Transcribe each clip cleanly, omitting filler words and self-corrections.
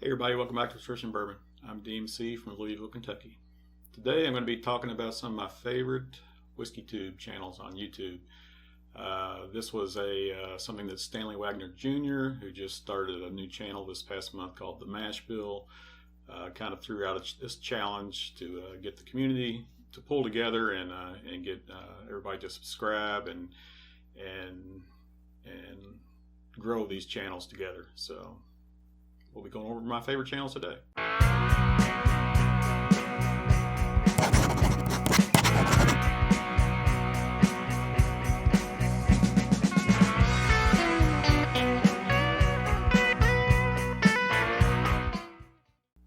Hey everybody, welcome back to Nutrition Bourbon. I'm DMC from Louisville, Kentucky. Today I'm going to be talking about some of my favorite WhiskeyTube channels on YouTube. This was something that Stanley Wagner Jr., who just started a new channel this past month called the Mashbill, kind of threw out this challenge to get the community to pull together and get everybody to subscribe and grow these channels together. So we'll be going over my favorite channels today.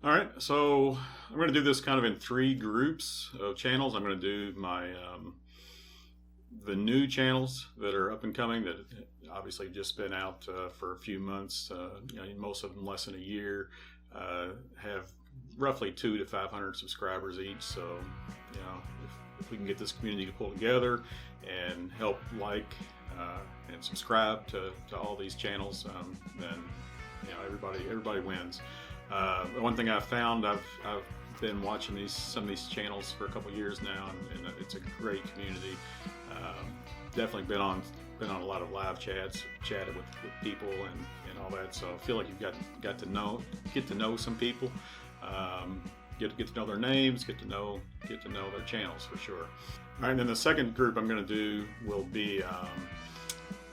Alright, so I'm going to do this kind of in three groups of channels. I'm going to do my the new channels that are up and coming that obviously just been out for a few months, most of them less than a year, have roughly 200 to 500 subscribers each. So, if we can get this community to pull together and help and subscribe to all these channels, then everybody wins. The one thing I've found, I've been watching some of these channels for a couple years now, and it's a great community. Definitely been on a lot of live chatted with people and all that. So I feel like you've get to know some people, get to know their names, get to know their channels for sure. All right, and then the second group I'm going to do will be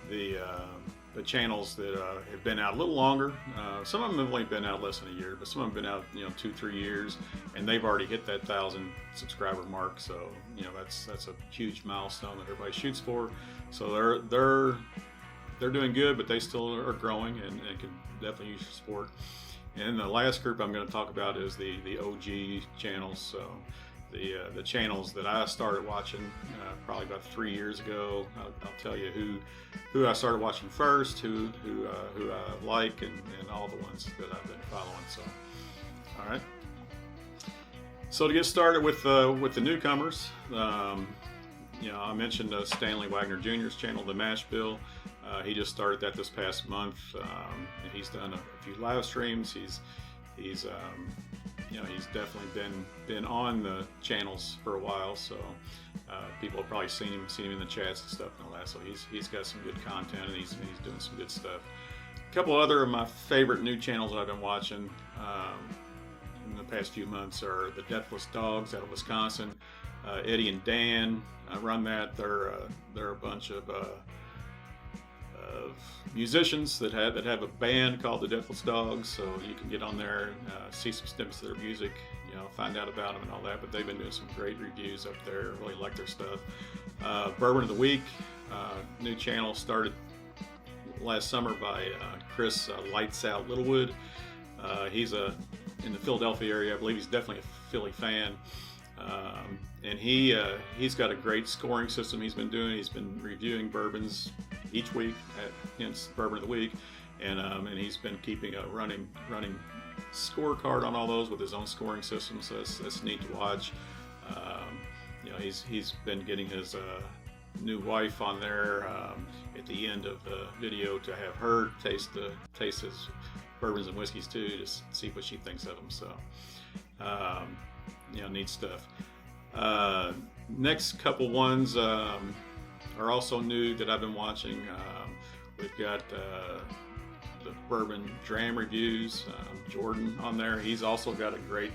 the channels that have been out a little longer. Some of them have only been out less than a year, but some of them have been out 2-3 years, and they've already hit that 1,000 subscriber mark. So that's a huge milestone that everybody shoots for. So they're doing good, but they still are growing and can definitely use your support. And the last group I'm going to talk about is the OG channels. So the channels that I started watching probably about 3 years ago. I'll tell you who I started watching first, who I like, and all the ones that I've been following. So, all right. So to get started with the newcomers, I mentioned Stanley Wagner Jr.'s channel, the Mashbill. He just started that this past month. And he's done a few live streams. He's definitely been on the channels for a while, so people have probably seen him in the chats and stuff and all that. So he's got some good content, and he's doing some good stuff. A couple other of my favorite new channels that I've been watching in the past few months are the Deathless Dogs out of Wisconsin. Eddie and Dan run that. They're a bunch of musicians that have a band called the Deathless Dogs, so you can get on there and see some snippets of their music, find out about them and all that. But they've been doing some great reviews up there. Really like their stuff. Bourbon of the Week, new channel started last summer by Chris Lights Out Littlewood. He's in the Philadelphia area. I believe he's definitely a Philly fan. And he's got a great scoring system he's been doing. He's been reviewing bourbons each week, hence Bourbon of the Week, and he's been keeping a running scorecard on all those with his own scoring system. So that's neat to watch. He's been getting his new wife on there at the end of the video to have her taste his bourbons and whiskeys too, to see what she thinks of them. So neat stuff. Next couple ones are also new that I've been watching. We've got the Bourbon Dram reviews, Jordan on there. He's also got a great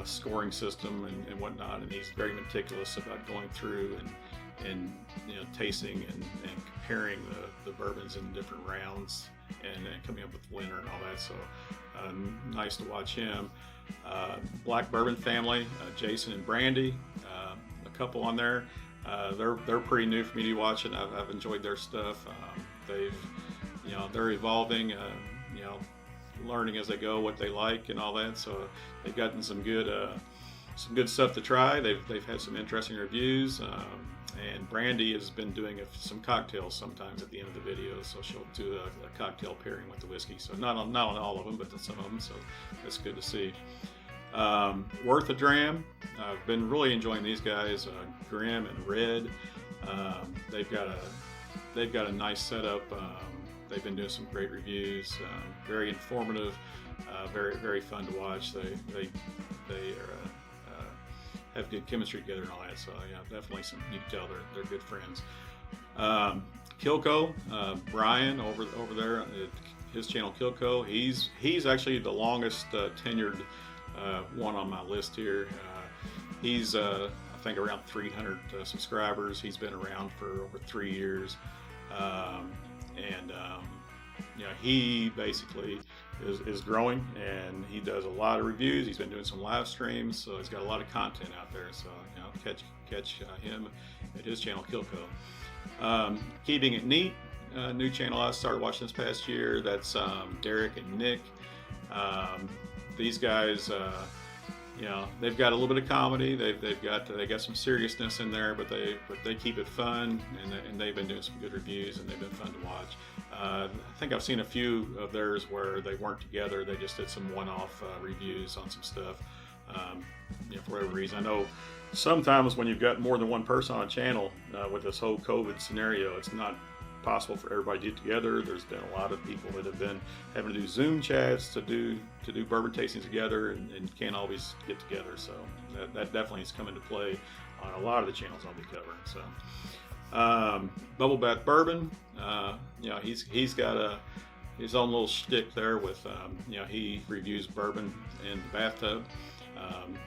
scoring system and whatnot, and he's very meticulous about going through and tasting and comparing the bourbons in different rounds and coming up with the winner and all that. So nice to watch him. Black Bourbon Family, Jason and Brandy, a couple on there. They're pretty new for me to watch, and I've enjoyed their stuff. They're evolving, learning as they go what they like and all that. So they've gotten some good stuff to try. They've had some interesting reviews. And Brandy has been doing some cocktails sometimes at the end of the video, so she'll do a cocktail pairing with the whiskey. So not on all of them, but some of them. So that's good to see. Worth a Dram. I've been really enjoying these guys, Grim and Red. They've got a nice setup. They've been doing some great reviews, very informative. Very, very fun to watch. They are, have good chemistry together and all that. So yeah, definitely some. You can tell they're good friends. Killco, Brian over there, his channel Killco. He's actually the longest tenured one on my list here. He's I think around 300 subscribers. He's been around for over 3 years, you know, he basically is growing, and he does a lot of reviews. He's been doing some live streams, so he's got a lot of content out there. So you know, catch him at his channel Killco. Keeping It Neat, new channel I started watching this past year. That's Derek and Nick. These guys, you know, they've got a little bit of comedy. They got some seriousness in there, but they keep it fun, and they've been doing some good reviews, and they've been fun to watch. I think I've seen a few of theirs where they weren't together. They just did some one-off reviews on some stuff. You know, for whatever reason, I know sometimes when you've got more than one person on a channel with this whole COVID scenario, it's not possible for everybody to get together. There's been a lot of people that have been having to do Zoom chats to do bourbon tastings together, and can't always get together. So that definitely has come into play on a lot of the channels I'll be covering. So Bubblebath Bourbon, you know, he's got his own little shtick there with you know, he reviews bourbon in the bathtub,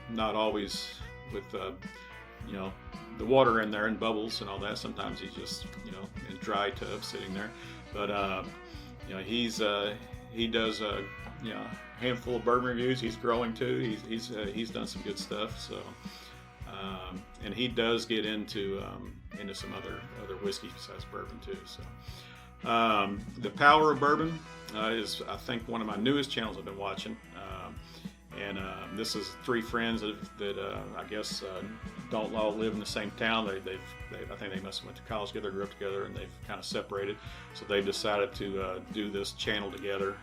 not always with you know, the water in there and bubbles and all that. Sometimes he's just, you know, in dry tub sitting there. But you know, he does you know, a handful of bourbon reviews. He's growing too. He's done some good stuff. So and he does get into some other whiskey besides bourbon too. So the Power of Bourbon is, I think, one of my newest channels I've been watching. And this is 3 friends that I guess don't all live in the same town. I think they must have went to college together, grew up together, and they've kind of separated. So they've decided to do this channel together,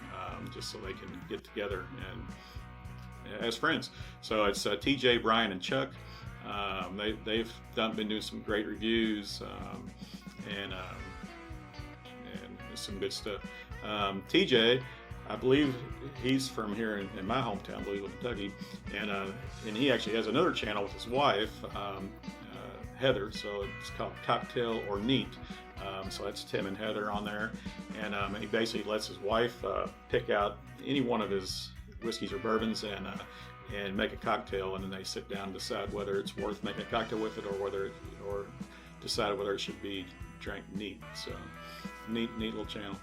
just so they can get together and as friends. So it's TJ, Brian, and Chuck. They've been doing some great reviews and some good stuff. TJ, I believe he's from here in my hometown, Louisville, Kentucky, and he actually has another channel with his wife, Heather. So it's called Cocktail or Neat. So that's Tim and Heather on there, and he basically lets his wife pick out any one of his whiskeys or bourbons and make a cocktail, and then they sit down and decide whether it's worth making a cocktail with it, or decide whether it should be drank neat. So neat little channel.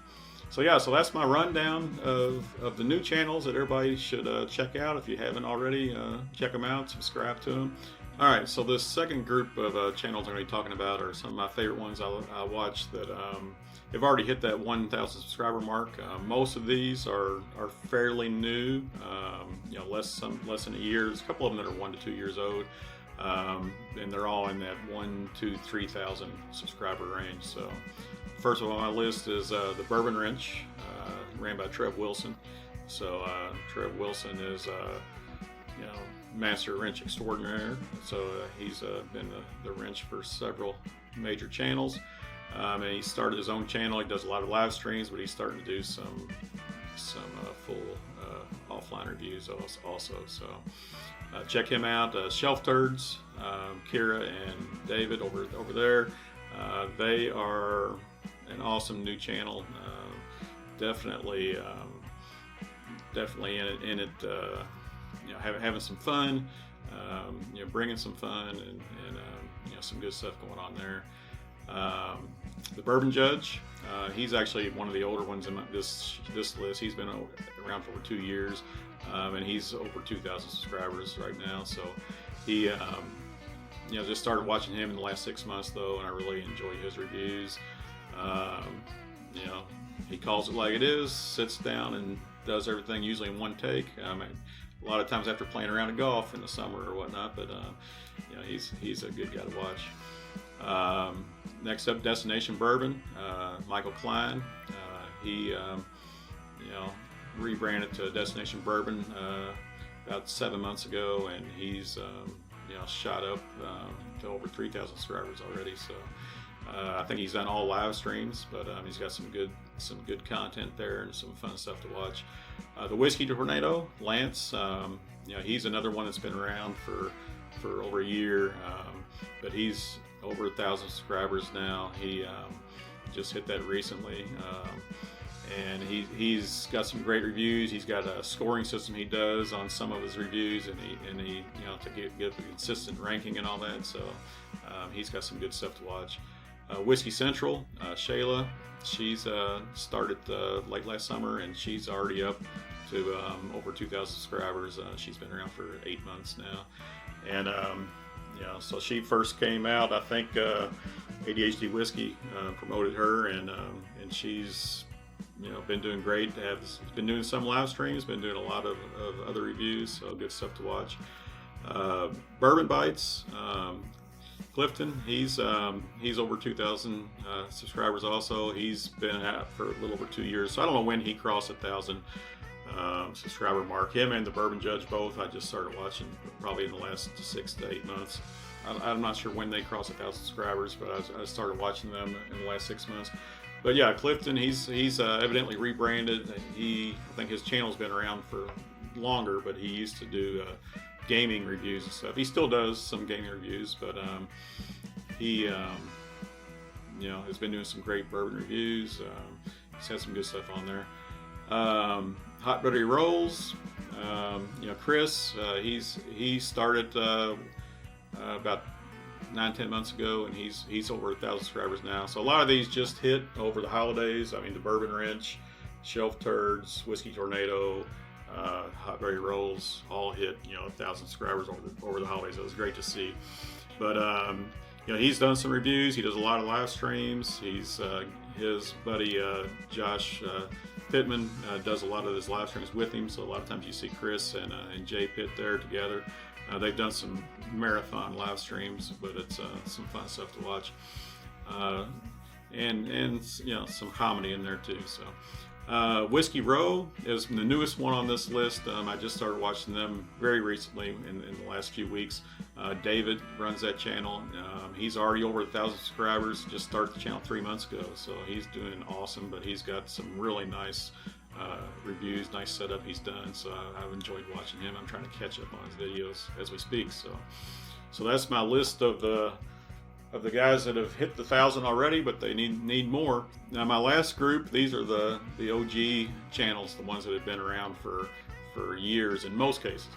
So yeah, so that's my rundown of the new channels that everybody should check out. If you haven't already, check them out, subscribe to them. All right, so this second group of channels I'm going to be talking about are some of my favorite ones I watch that have already hit that 1,000 subscriber mark. Most of these are fairly new, you know, less than a year. There's a couple of them that are 1 to 2 years old, and they're all in that 1, 2, 3,000 subscriber range. So first one on my list is the Bourbon Wrench, ran by Trev Wilson. So Trev Wilson is, you know, master wrench extraordinaire. So he's been the wrench for several major channels, and he started his own channel. He does a lot of live streams, but he's starting to do some full offline reviews also. So check him out. Shelf Turds, Kira and David over there. They are an awesome new channel. Definitely in it. You know, having some fun. You know, bringing some fun and you know, some good stuff going on there. The Bourbon Judge. He's actually one of the older ones in this list. He's been around for over 2 years, and he's over 2,000 subscribers right now. So he, you know, just started watching him in the last 6 months though, and I really enjoy his reviews. You know, he calls it like it is, sits down and does everything usually in one take. I mean, a lot of times after playing around in golf in the summer or whatnot, but you know, he's a good guy to watch. Next up, Destination Bourbon, Michael Klein. He you know, rebranded to Destination Bourbon about 7 months ago, and he's you know, shot up to over 3,000 subscribers already. So I think he's done all live streams, but he's got some good some good content there and some fun stuff to watch. The Whiskey Tornado, Lance, he's another one that's been around for over a year, but he's over 1,000 subscribers now. He just hit that recently, and he's got some great reviews. He's got a scoring system he does on some of his reviews, and he to get a consistent ranking and all that. So he's got some good stuff to watch. Whiskey Central, Shayla, she's started late last summer, and she's already up to over 2,000 subscribers. She's been around for 8 months now, and so she first came out. I think ADHD Whiskey promoted her, and she's been doing great. Been doing some live streams, been doing a lot of other reviews, so good stuff to watch. Bourbon Bytes, Clifton, he's over 2,000 subscribers also. He's been out for a little over 2 years, so I don't know when he crossed 1,000 subscriber mark. Him and the Bourbon Judge both, I just started watching probably in the last 6 to 8 months. I'm not sure when they crossed 1,000 subscribers, but I started watching them in the last 6 months. But yeah, Clifton, he's evidently rebranded. I think his channel's been around for longer, but he used to do gaming reviews and stuff. He still does some gaming reviews, but he has been doing some great bourbon reviews. He's had some good stuff on there. Hot Buttery Rolls, Chris, he started about 9-10 months ago, and he's over 1,000 subscribers now. So a lot of these just hit over the holidays. I mean, the Bourbon Wrench, Shelf Turds, Whiskey Tornado, Hot Buttery Rolls all hit 1,000 subscribers over the holidays. It was great to see. But he's done some reviews. He does a lot of live streams. He's his buddy Josh Pittman does a lot of his live streams with him. So a lot of times you see Chris and Jay Pitt there together. They've done some marathon live streams, but it's some fun stuff to watch, and some comedy in there too. So Whiskey Row is the newest one on this list. I just started watching them very recently in the last few weeks. David runs that channel. He's already over 1,000 subscribers. Just started the channel 3 months ago, so he's doing awesome. But he's got some really nice reviews, nice setup he's done, so I've enjoyed watching him. I'm trying to catch up on his videos as we speak. So that's my list of the guys that have hit the 1,000 already, but they need more. Now my last group, these are the OG channels, the ones that have been around for years in most cases.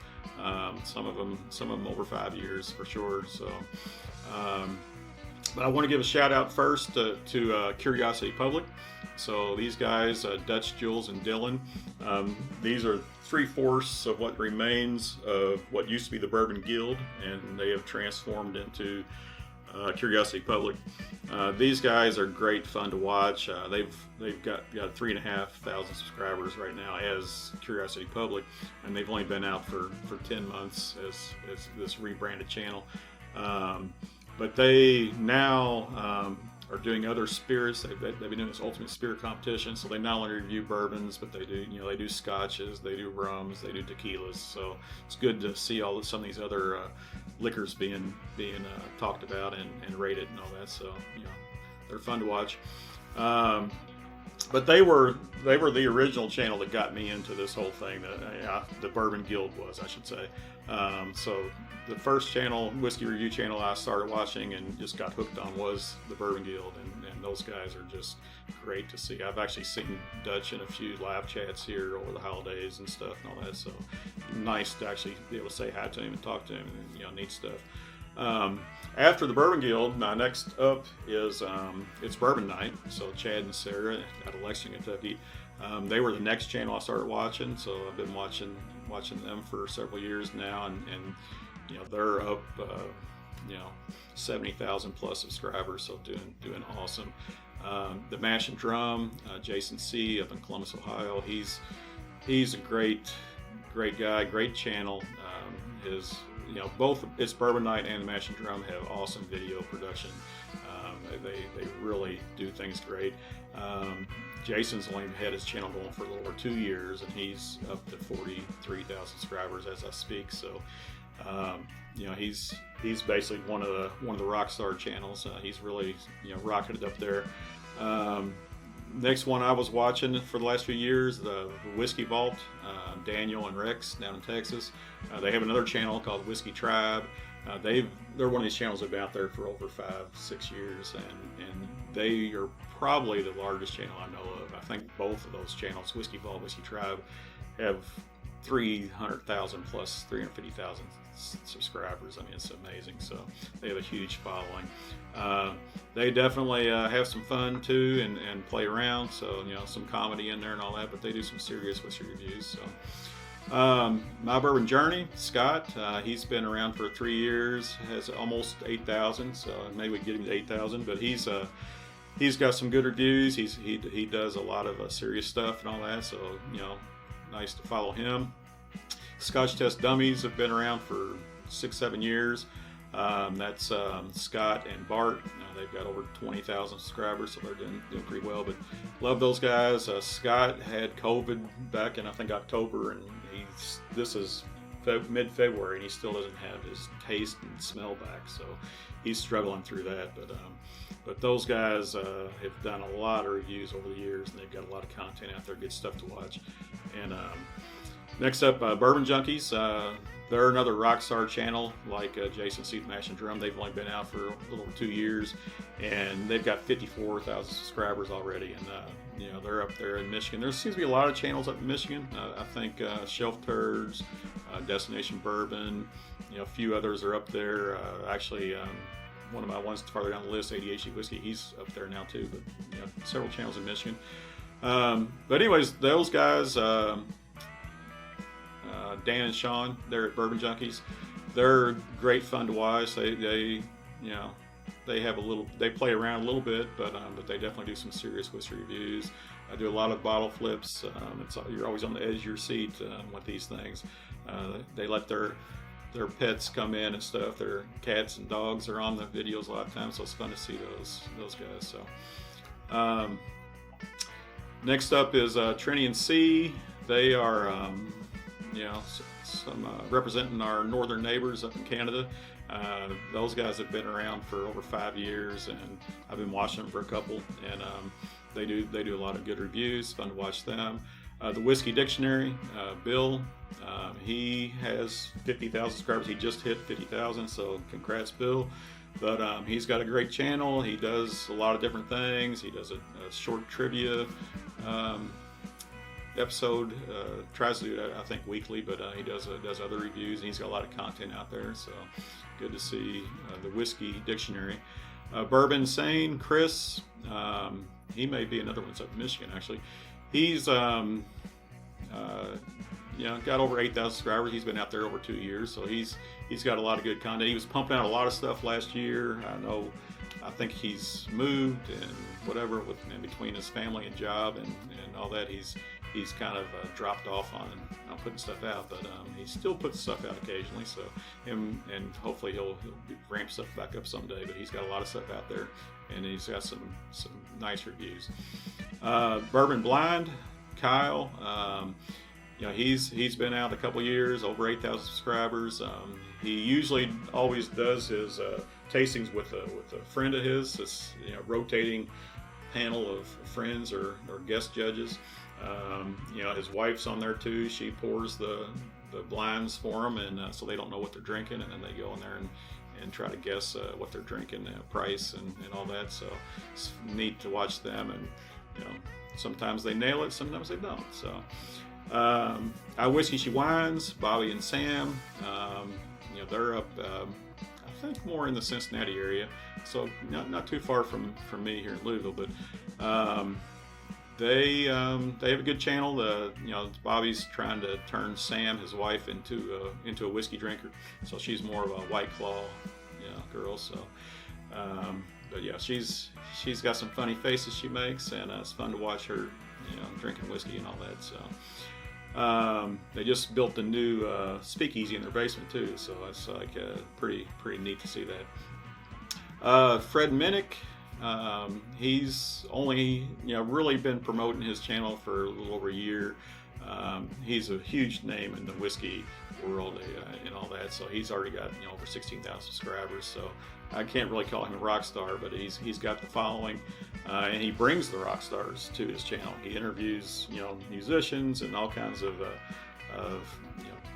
Some of them over 5 years for sure. So but I want to give a shout out first to Curiosity Public. So these guys, Dutch, Jules, and Dylan, these are 3/4 of what remains of what used to be the Bourbon Guild, and they have transformed into Curiosity Public. These guys are great fun to watch. They've got 3,500 subscribers right now as Curiosity Public, and they've only been out for 10 months as this rebranded channel. But they now are doing other spirits. They've been doing this ultimate spirit competition, so they not only review bourbons, but they do scotches, they do rums, they do tequilas. So it's good to see some of these other liquors being talked about and rated and all that. So they're fun to watch. But they were the original channel that got me into this whole thing. The Bourbon Guild was, I should say. So the first channel, whiskey review channel, I started watching and just got hooked on was the Bourbon Guild, and those guys are just great to see. I've actually seen Dutch in a few live chats here over the holidays and stuff and all that. So nice to actually be able to say hi to him and talk to him, and neat stuff. After the Bourbon Guild, my next up is it's Bourbon Night. So Chad and Sarah out of Lexington, Kentucky, they were the next channel I started watching. So I've been watching them for several years now, and they're up 70,000 plus subscribers. So doing awesome. The Mash and Drum, Jason C. up in Columbus, Ohio. He's a great guy, great channel. Both It's Bourbon Night and the Mash and Drum have awesome video production. They really do things great. Jason's only had his channel going for a little over 2 years, and he's up to 43,000 subscribers as I speak. So he's basically one of the rock star channels. He's really rocketed up there. Next one I was watching for the last few years, the Whiskey Vault, Daniel and Rex down in Texas. They have another channel called Whiskey Tribe. They're one of these channels that have been out there for over 5-6 years, and they are probably the largest channel I know of. I think both of those channels, Whiskey Vault, Whiskey Tribe, have 300,000 plus 350,000 subscribers. I mean, it's amazing. So they have a huge following. They definitely have some fun too, and play around. So some comedy in there and all that. But they do some serious whiskey reviews. So My Bourbon Journey, Scott, he's been around for 3 years, has almost 8,000. So maybe we can get him to 8,000. But he's got some good reviews. He does a lot of serious stuff and all that. So nice to follow him. Scotch Test Dummies have been around for 6-7 years. That's Scott and Bart. They've got over 20,000 subscribers, so they're doing pretty well. But love those guys. Scott had COVID back in I think October, and this is mid-February, and he still doesn't have his taste and smell back. So he's struggling through that. But those guys have done a lot of reviews over the years, and they've got a lot of content out there, good stuff to watch. And next up, Bourbon Junkies. They're another rock star channel like Jason Seat Mash and Drum. They've only been out for a little over 2 years, and they've got 54,000 subscribers already. And they're up there in Michigan. There seems to be a lot of channels up in Michigan. I think Shelf Turds, Destination Bourbon, a few others are up there. Actually, one of my ones farther down the list, ADHD Whiskey, he's up there now too. But several channels in Michigan. But anyways, those guys. Dan and Sean, they're at Bourbon Junkies. They're great fun to watch. They have they play around a little bit, but they definitely do some serious whiskey reviews. I do a lot of bottle flips. You're always on the edge of your seat with these things. They let their pets come in and stuff. Their cats and dogs are on the videos a lot of times, so it's fun to see those guys. So next up is Trenny and C. They are representing our northern neighbors up in Canada. Those guys have been around for over 5 years, and I've been watching them for a couple. And they do a lot of good reviews. Fun to watch them. The Whiskey Dictionary, Bill, he has 50,000 subscribers. He just hit 50,000, so congrats, Bill. But he's got a great channel. He does a lot of different things. He does a short trivia episode, tries to do that I think weekly, but he does other reviews, and he's got a lot of content out there, so good to see the Whiskey Dictionary. Bourbonsane, Chris, he may be another one that's up in Michigan actually. He's got over 8,000 subscribers. He's been out there over 2 years, so he's got a lot of good content. He was pumping out a lot of stuff last year. I think he's moved and whatever in between his family and job and all that. He's kind of dropped off on putting stuff out, but he still puts stuff out occasionally. So and hopefully he'll ramp stuff back up someday. But he's got a lot of stuff out there, and he's got some nice reviews. Bourbon Blind, Kyle. He's been out a couple years, over 8,000 subscribers. He usually always does his tastings with a friend of his. This rotating panel of friends or guest judges. His wife's on there too. She pours the blinds for them, and so they don't know what they're drinking, and then they go in there and try to guess what they're drinking, price and all that. So it's neat to watch them, and sometimes they nail it, sometimes they don't. So I Whiskey She Wines, Bobby and Sam, they're up I think more in the Cincinnati area, so not too far from me here in Louisville, but they have a good channel. Bobby's trying to turn Sam, his wife, into a whiskey drinker, so she's more of a White Claw girl. So but yeah, she's got some funny faces she makes, and it's fun to watch her drinking whiskey and all that. So they just built a new speakeasy in their basement too, so it's like pretty neat to see that. Fred Minnick, he's only really been promoting his channel for a little over a year. He's a huge name in the whiskey world and all that, so he's already got over 16,000 subscribers. So I can't really call him a rock star, but he's got the following. and he brings the rock stars to his channel. He interviews, musicians and all kinds of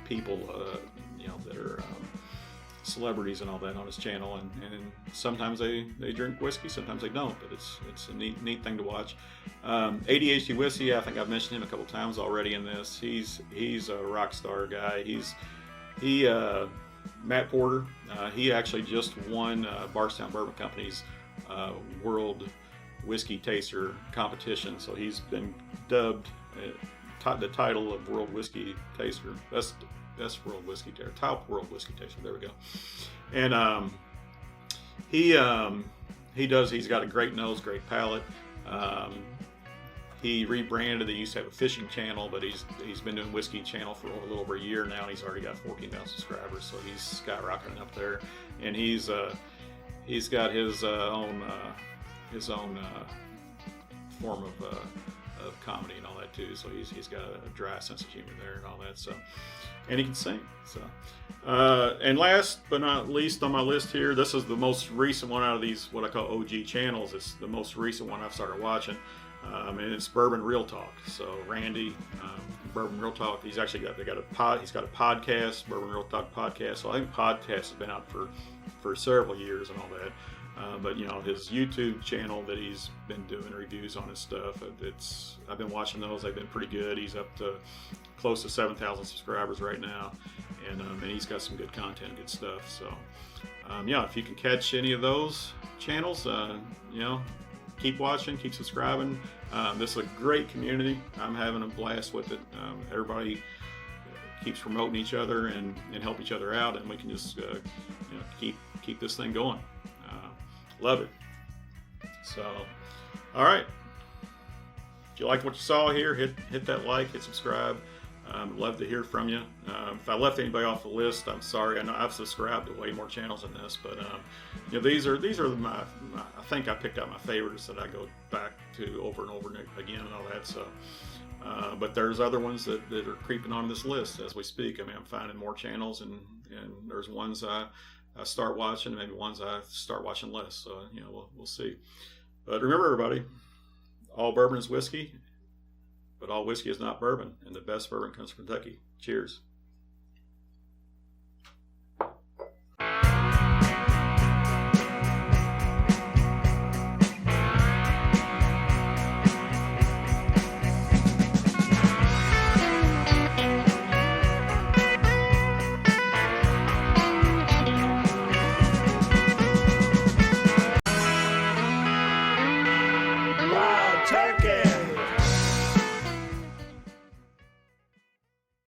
people, that are celebrities and all that on his channel. And sometimes they drink whiskey, sometimes they don't. But it's a neat thing to watch. ADHD Whiskey, I think I've mentioned him a couple times already in this. He's a rock star guy. Matt Porter. He actually just won Barstown Bourbon Company's World Whiskey Taster competition, so he's been dubbed the title of World Whiskey Taster, best World Whiskey Taster, top World Whiskey Taster. There we go. And he's got a great nose, great palate. He rebranded. He used to have a fishing channel, but he's been doing whiskey channel for a little over a year now. He's already got 14,000 subscribers, so he's skyrocketing up there. And he's got his own form of comedy and all that too. So he's got a dry sense of humor there and all that. So, and he can sing. So, and last but not least on my list here, this is the most recent one out of these what I call OG channels. It's the most recent one I've started watching. And it's Bourbon Real Talk. So Randy, Bourbon Real Talk. He's got a podcast, Bourbon Real Talk podcast. So I think podcast has been out for several years and all that. But his YouTube channel that he's been doing reviews on his stuff. I've been watching those. They've been pretty good. He's up to close to 7,000 subscribers right now, and he's got some good content, good stuff. So if you can catch any of those channels, keep watching, keep subscribing. This is a great community. I'm having a blast with it. Everybody keeps promoting each other and help each other out, and we can just keep this thing going. Love it. So, all right. If you liked what you saw here, hit that like, hit subscribe. Love to hear from you. If I left anybody off the list, I'm sorry. I know I've subscribed to way more channels than this, but these are my I think I picked out my favorites that I go back to over and over again and all that. So, but there's other ones that are creeping on this list as we speak. I mean, I'm finding more channels, and there's ones I start watching, maybe ones I start watching less. So we'll see. But remember, everybody, all bourbon is whiskey, but all whiskey is not bourbon, and the best bourbon comes from Kentucky. Cheers.